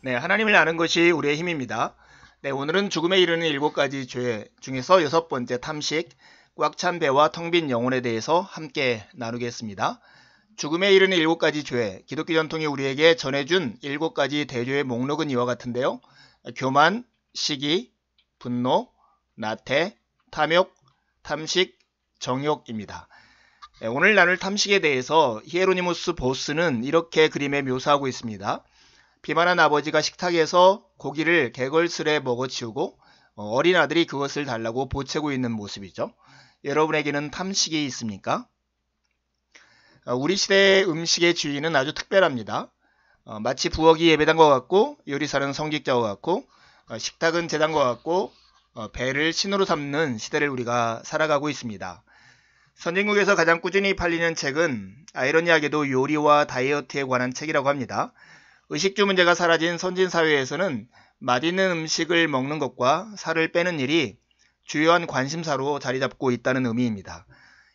네, 하나님을 아는 것이 우리의 힘입니다. 네, 오늘은 죽음에 이르는 7가지 죄 중에서 6번째 탐식, 꽉 찬 배와 텅 빈 영혼에 대해서 함께 나누겠습니다. 죽음에 이르는 7가지 죄, 기독교 전통이 우리에게 전해준 7가지 대죄의 목록은 이와 같은데요. 교만, 시기, 분노, 나태, 탐욕, 탐식, 정욕입니다. 네, 오늘 나눌 탐식에 대해서 히에로니무스 보스는 이렇게 그림에 묘사하고 있습니다. 비만한 아버지가 식탁에서 고기를 개걸스레 먹어치우고 어린 아들이 그것을 달라고 보채고 있는 모습이죠. 여러분에게는 탐식이 있습니까? 우리 시대의 음식의 주인은 아주 특별합니다. 마치 부엌이 예배당과 같고 요리사는 성직자와 같고 식탁은 제단과 같고 배를 신으로 삼는 시대를 우리가 살아가고 있습니다. 선진국에서 가장 꾸준히 팔리는 책은 아이러니하게도 요리와 다이어트에 관한 책이라고 합니다. 의식주 문제가 사라진 선진사회에서는 맛있는 음식을 먹는 것과 살을 빼는 일이 주요한 관심사로 자리잡고 있다는 의미입니다.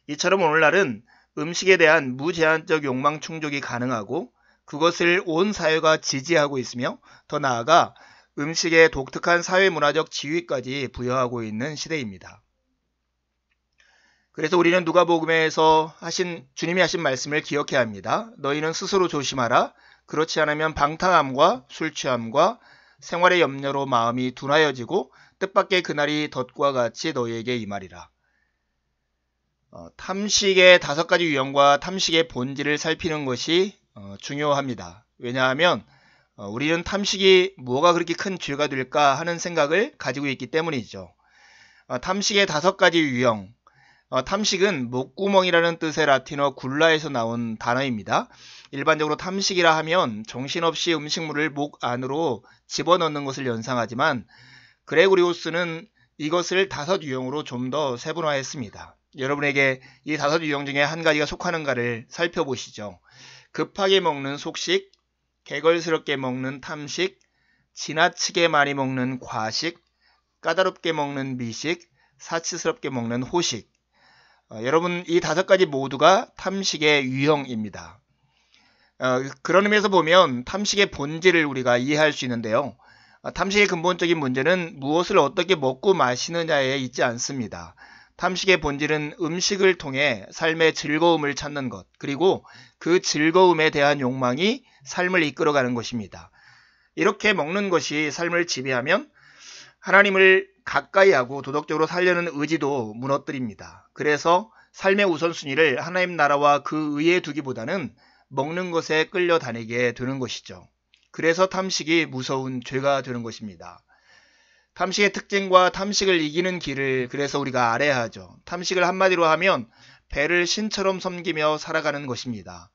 이처럼 오늘날은 음식에 대한 무제한적 욕망 충족이 가능하고 그것을 온 사회가 지지하고 있으며 더 나아가 음식에 독특한 사회문화적 지위까지 부여하고 있는 시대입니다. 그래서 우리는 누가복음에서 주님이 하신 말씀을 기억해야 합니다. 너희는 스스로 조심하라. 그렇지 않으면 방탕함과 술취함과 생활의 염려로 마음이 둔하여지고 뜻밖의 그날이 덫과 같이 너희에게 임하리라. 탐식의 5가지 유형과 탐식의 본질을 살피는 것이 중요합니다. 왜냐하면 우리는 탐식이 뭐가 그렇게 큰 죄가 될까 하는 생각을 가지고 있기 때문이죠. 탐식의 5가지 유형. 탐식은 목구멍이라는 뜻의 라틴어 굴라에서 나온 단어입니다. 일반적으로 탐식이라 하면 정신없이 음식물을 목 안으로 집어넣는 것을 연상하지만 그레고리우스는 이것을 5유형으로 좀 더 세분화했습니다. 여러분에게 이 5유형 중에 한 가지가 속하는가를 살펴보시죠. 급하게 먹는 속식, 개걸스럽게 먹는 탐식, 지나치게 많이 먹는 과식, 까다롭게 먹는 미식, 사치스럽게 먹는 호식. 여러분 이 5가지 모두가 탐식의 유형입니다. 그런 의미에서 보면 탐식의 본질을 우리가 이해할 수 있는데요. 탐식의 근본적인 문제는 무엇을 어떻게 먹고 마시느냐에 있지 않습니다. 탐식의 본질은 음식을 통해 삶의 즐거움을 찾는 것, 그리고 그 즐거움에 대한 욕망이 삶을 이끌어가는 것입니다. 이렇게 먹는 것이 삶을 지배하면 하나님을 가까이 하고 도덕적으로 살려는 의지도 무너뜨립니다. 그래서 삶의 우선순위를 하나님 나라와 그 의에 두기보다는 먹는 것에 끌려다니게 되는 것이죠. 그래서 탐식이 무서운 죄가 되는 것입니다. 탐식의 특징과 탐식을 이기는 길을 그래서 우리가 알아야 하죠. 탐식을 한마디로 하면 배를 신처럼 섬기며 살아가는 것입니다.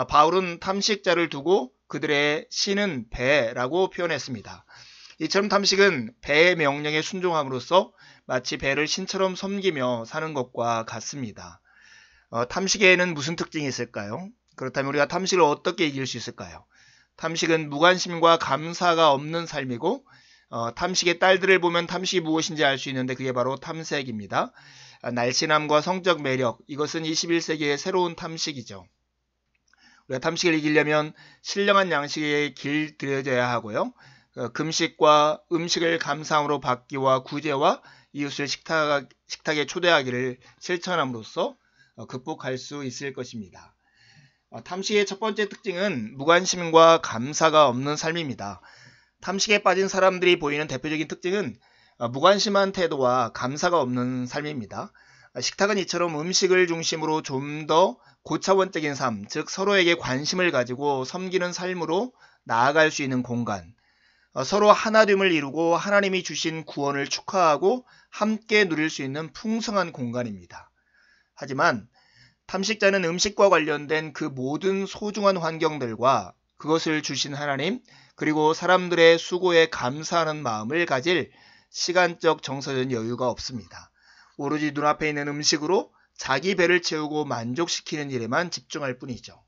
바울은 탐식자를 두고 그들의 신은 배라고 표현했습니다. 이처럼 탐식은 배의 명령에 순종함으로써 마치 배를 신처럼 섬기며 사는 것과 같습니다. 탐식에는 무슨 특징이 있을까요? 그렇다면 우리가 탐식을 어떻게 이길 수 있을까요? 탐식은 무관심과 감사가 없는 삶이고 탐식의 딸들을 보면 탐식이 무엇인지 알 수 있는데 그게 바로 탐색입니다. 날씬함과 성적 매력, 이것은 21세기의 새로운 탐식이죠. 우리가 탐식을 이기려면 신령한 양식에 길들여져야 하고요. 금식과 음식을 감사함으로 받기와 구제와 이웃을 식탁에 초대하기를 실천함으로써 극복할 수 있을 것입니다. 탐식의 첫 번째 특징은 무관심과 감사가 없는 삶입니다. 탐식에 빠진 사람들이 보이는 대표적인 특징은 무관심한 태도와 감사가 없는 삶입니다. 식탁은 이처럼 음식을 중심으로 좀 더 고차원적인 삶, 즉 서로에게 관심을 가지고 섬기는 삶으로 나아갈 수 있는 공간, 서로 하나됨을 이루고 하나님이 주신 구원을 축하하고 함께 누릴 수 있는 풍성한 공간입니다. 하지만 탐식자는 음식과 관련된 그 모든 소중한 환경들과 그것을 주신 하나님, 그리고 사람들의 수고에 감사하는 마음을 가질 시간적 정서적 여유가 없습니다. 오로지 눈앞에 있는 음식으로 자기 배를 채우고 만족시키는 일에만 집중할 뿐이죠.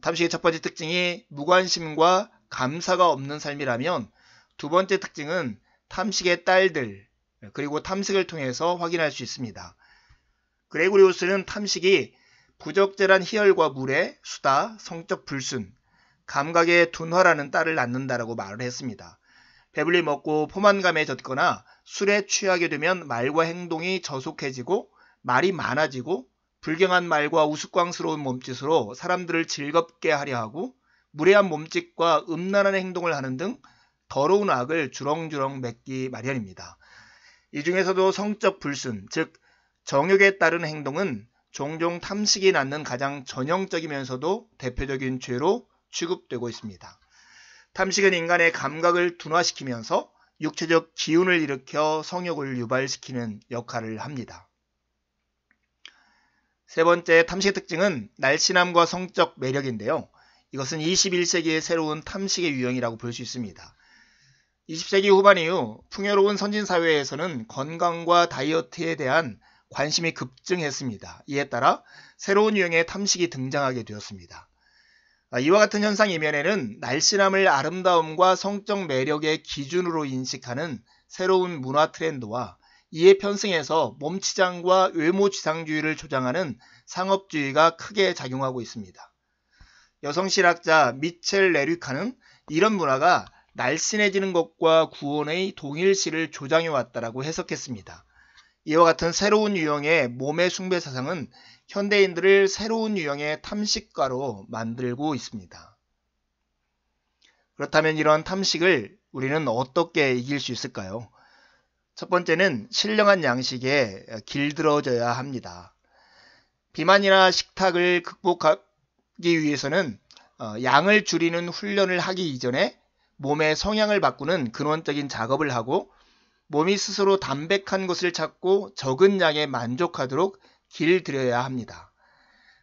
탐식의 첫 번째 특징이 무관심과 감사가 없는 삶이라면 두 번째 특징은 탐식의 딸들, 그리고 탐식을 통해서 확인할 수 있습니다. 그레고리우스는 탐식이 부적절한 희열과 물에 수다, 성적 불순, 감각의 둔화라는 딸을 낳는다라고 말을 했습니다. 배불리 먹고 포만감에 젖거나 술에 취하게 되면 말과 행동이 저속해지고 말이 많아지고 불경한 말과 우스꽝스러운 몸짓으로 사람들을 즐겁게 하려 하고 무례한 몸짓과 음란한 행동을 하는 등 더러운 악을 주렁주렁 맺기 마련입니다. 이 중에서도 성적 불순, 즉 정욕에 따른 행동은 종종 탐식이 낳는 가장 전형적이면서도 대표적인 죄로 취급되고 있습니다. 탐식은 인간의 감각을 둔화시키면서 육체적 기운을 일으켜 성욕을 유발시키는 역할을 합니다. 세 번째 탐식의 특징은 날씬함과 성적 매력인데요. 이것은 21세기의 새로운 탐식의 유형이라고 볼 수 있습니다. 20세기 후반 이후 풍요로운 선진사회에서는 건강과 다이어트에 대한 관심이 급증했습니다. 이에 따라 새로운 유형의 탐식이 등장하게 되었습니다. 이와 같은 현상 이면에는 날씬함을 아름다움과 성적 매력의 기준으로 인식하는 새로운 문화 트렌드와 이에 편승해서 몸치장과 외모지상주의를 조장하는 상업주의가 크게 작용하고 있습니다. 여성실학자 미첼 레류카는 이런 문화가 날씬해지는 것과 구원의 동일시를 조장해왔다라고 해석했습니다. 이와 같은 새로운 유형의 몸의 숭배 사상은 현대인들을 새로운 유형의 탐식가로 만들고 있습니다. 그렇다면 이런 탐식을 우리는 어떻게 이길 수 있을까요? 첫 번째는 신령한 양식에 길들어져야 합니다. 비만이나 식탁을 극복하기 위해서는 양을 줄이는 훈련을 하기 이전에 몸의 성향을 바꾸는 근원적인 작업을 하고 몸이 스스로 담백한 것을 찾고 적은 양에 만족하도록 길들여야 합니다.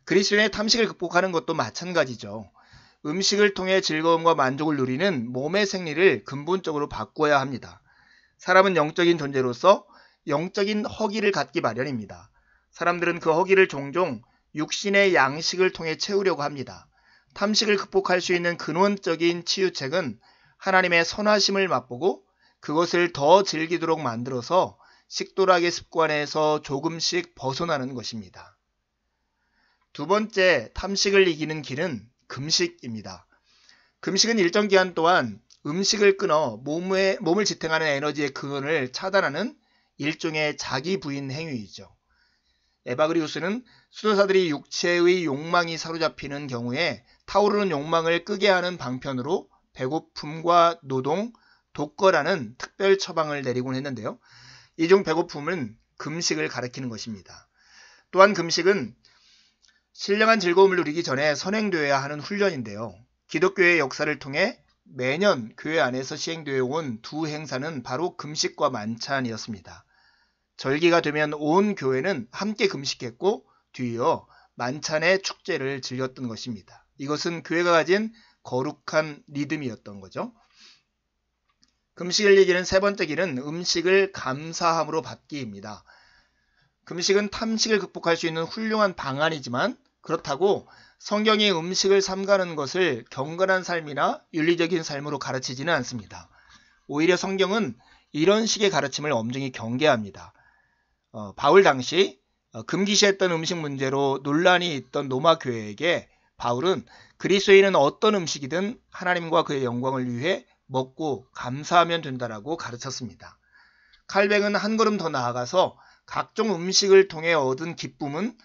그리스도인의 탐식을 극복하는 것도 마찬가지죠. 음식을 통해 즐거움과 만족을 누리는 몸의 생리를 근본적으로 바꿔야 합니다. 사람은 영적인 존재로서 영적인 허기를 갖기 마련입니다. 사람들은 그 허기를 종종 육신의 양식을 통해 채우려고 합니다. 탐식을 극복할 수 있는 근원적인 치유책은 하나님의 선하심을 맛보고 그것을 더 즐기도록 만들어서 식도락의 습관에서 조금씩 벗어나는 것입니다. 두 번째, 탐식을 이기는 길은 금식입니다. 금식은 일정 기간 동안 음식을 끊어 몸을 지탱하는 에너지의 근원을 차단하는 일종의 자기 부인 행위이죠. 에바그리우스는 수도사들이 육체의 욕망이 사로잡히는 경우에 타오르는 욕망을 끄게 하는 방편으로 배고픔과 노동, 독거라는 특별 처방을 내리곤 했는데요. 이 중 배고픔은 금식을 가리키는 것입니다. 또한 금식은 신령한 즐거움을 누리기 전에 선행되어야 하는 훈련인데요. 기독교의 역사를 통해 매년 교회 안에서 시행되어 온 두 행사는 바로 금식과 만찬이었습니다. 절기가 되면 온 교회는 함께 금식했고 뒤이어 만찬의 축제를 즐겼던 것입니다. 이것은 교회가 가진 거룩한 리듬이었던 거죠. 금식을 이기는 세 번째 길은 음식을 감사함으로 받기입니다. 금식은 탐식을 극복할 수 있는 훌륭한 방안이지만 그렇다고 성경이 음식을 삼가는 것을 경건한 삶이나 윤리적인 삶으로 가르치지는 않습니다. 오히려 성경은 이런 식의 가르침을 엄중히 경계합니다. 바울 당시 금기시했던 음식 문제로 논란이 있던 로마 교회에게 바울은 그리스도인은 어떤 음식이든 하나님과 그의 영광을 위해 먹고 감사하면 된다라고 가르쳤습니다. 칼뱅은 한 걸음 더 나아가서 각종 음식을 통해 얻은 기쁨은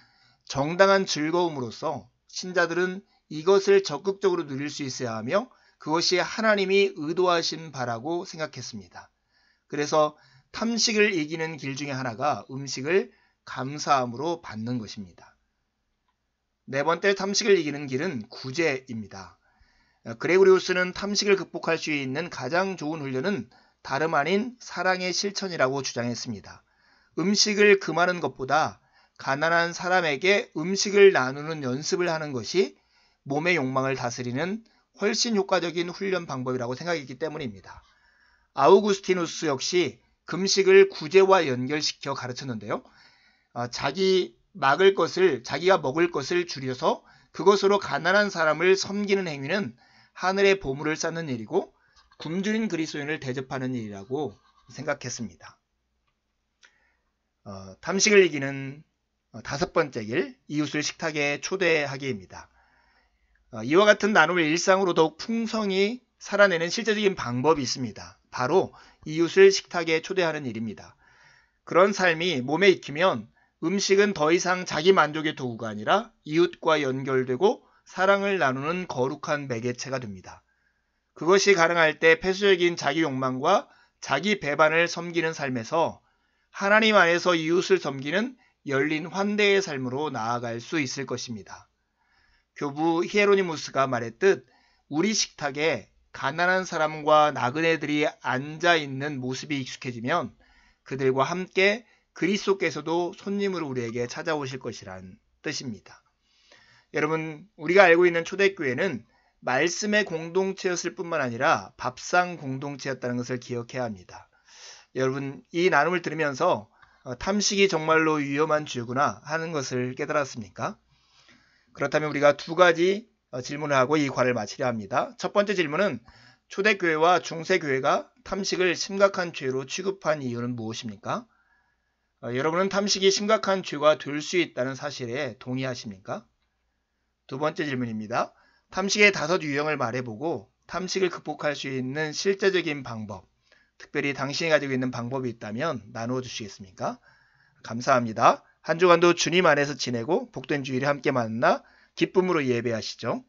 정당한 즐거움으로서 신자들은 이것을 적극적으로 누릴 수 있어야 하며 그것이 하나님이 의도하신 바라고 생각했습니다. 그래서 탐식을 이기는 길 중에 하나가 음식을 감사함으로 받는 것입니다. 네 번째 탐식을 이기는 길은 구제입니다. 그레고리우스는 탐식을 극복할 수 있는 가장 좋은 훈련은 다름 아닌 사랑의 실천이라고 주장했습니다. 음식을 금하는 것보다 가난한 사람에게 음식을 나누는 연습을 하는 것이 몸의 욕망을 다스리는 훨씬 효과적인 훈련 방법이라고 생각했기 때문입니다. 아우구스티누스 역시 금식을 구제와 연결시켜 가르쳤는데요. 자기가 먹을 것을 줄여서 그것으로 가난한 사람을 섬기는 행위는 하늘의 보물을 쌓는 일이고 굶주린 그리스도인을 대접하는 일이라고 생각했습니다. 탐식을 이기는 5번째 길, 이웃을 식탁에 초대하기입니다. 이와 같은 나눔을 일상으로 더욱 풍성히 살아내는 실제적인 방법이 있습니다. 바로 이웃을 식탁에 초대하는 일입니다. 그런 삶이 몸에 익히면 음식은 더 이상 자기 만족의 도구가 아니라 이웃과 연결되고 사랑을 나누는 거룩한 매개체가 됩니다. 그것이 가능할 때 폐쇄적인 자기 욕망과 자기 배반을 섬기는 삶에서 하나님 안에서 이웃을 섬기는 열린 환대의 삶으로 나아갈 수 있을 것입니다. 교부 히에로니무스가 말했듯 우리 식탁에 가난한 사람과 나그네들이 앉아있는 모습이 익숙해지면 그들과 함께 그리스도께서도 손님으로 우리에게 찾아오실 것이란 뜻입니다. 여러분, 우리가 알고 있는 초대교회는 말씀의 공동체였을 뿐만 아니라 밥상 공동체였다는 것을 기억해야 합니다. 여러분, 이 나눔을 들으면서 탐식이 정말로 위험한 죄구나 하는 것을 깨달았습니까? 그렇다면 우리가 2가지 질문을 하고 이 과를 마치려 합니다. 첫 번째 질문은 초대교회와 중세교회가 탐식을 심각한 죄로 취급한 이유는 무엇입니까? 여러분은 탐식이 심각한 죄가 될 수 있다는 사실에 동의하십니까? 2번째 질문입니다. 탐식의 5 유형을 말해보고 탐식을 극복할 수 있는 실제적인 방법, 특별히 당신이 가지고 있는 방법이 있다면 나누어 주시겠습니까? 감사합니다. 한 주간도 주님 안에서 지내고 복된 주일에 함께 만나 기쁨으로 예배하시죠.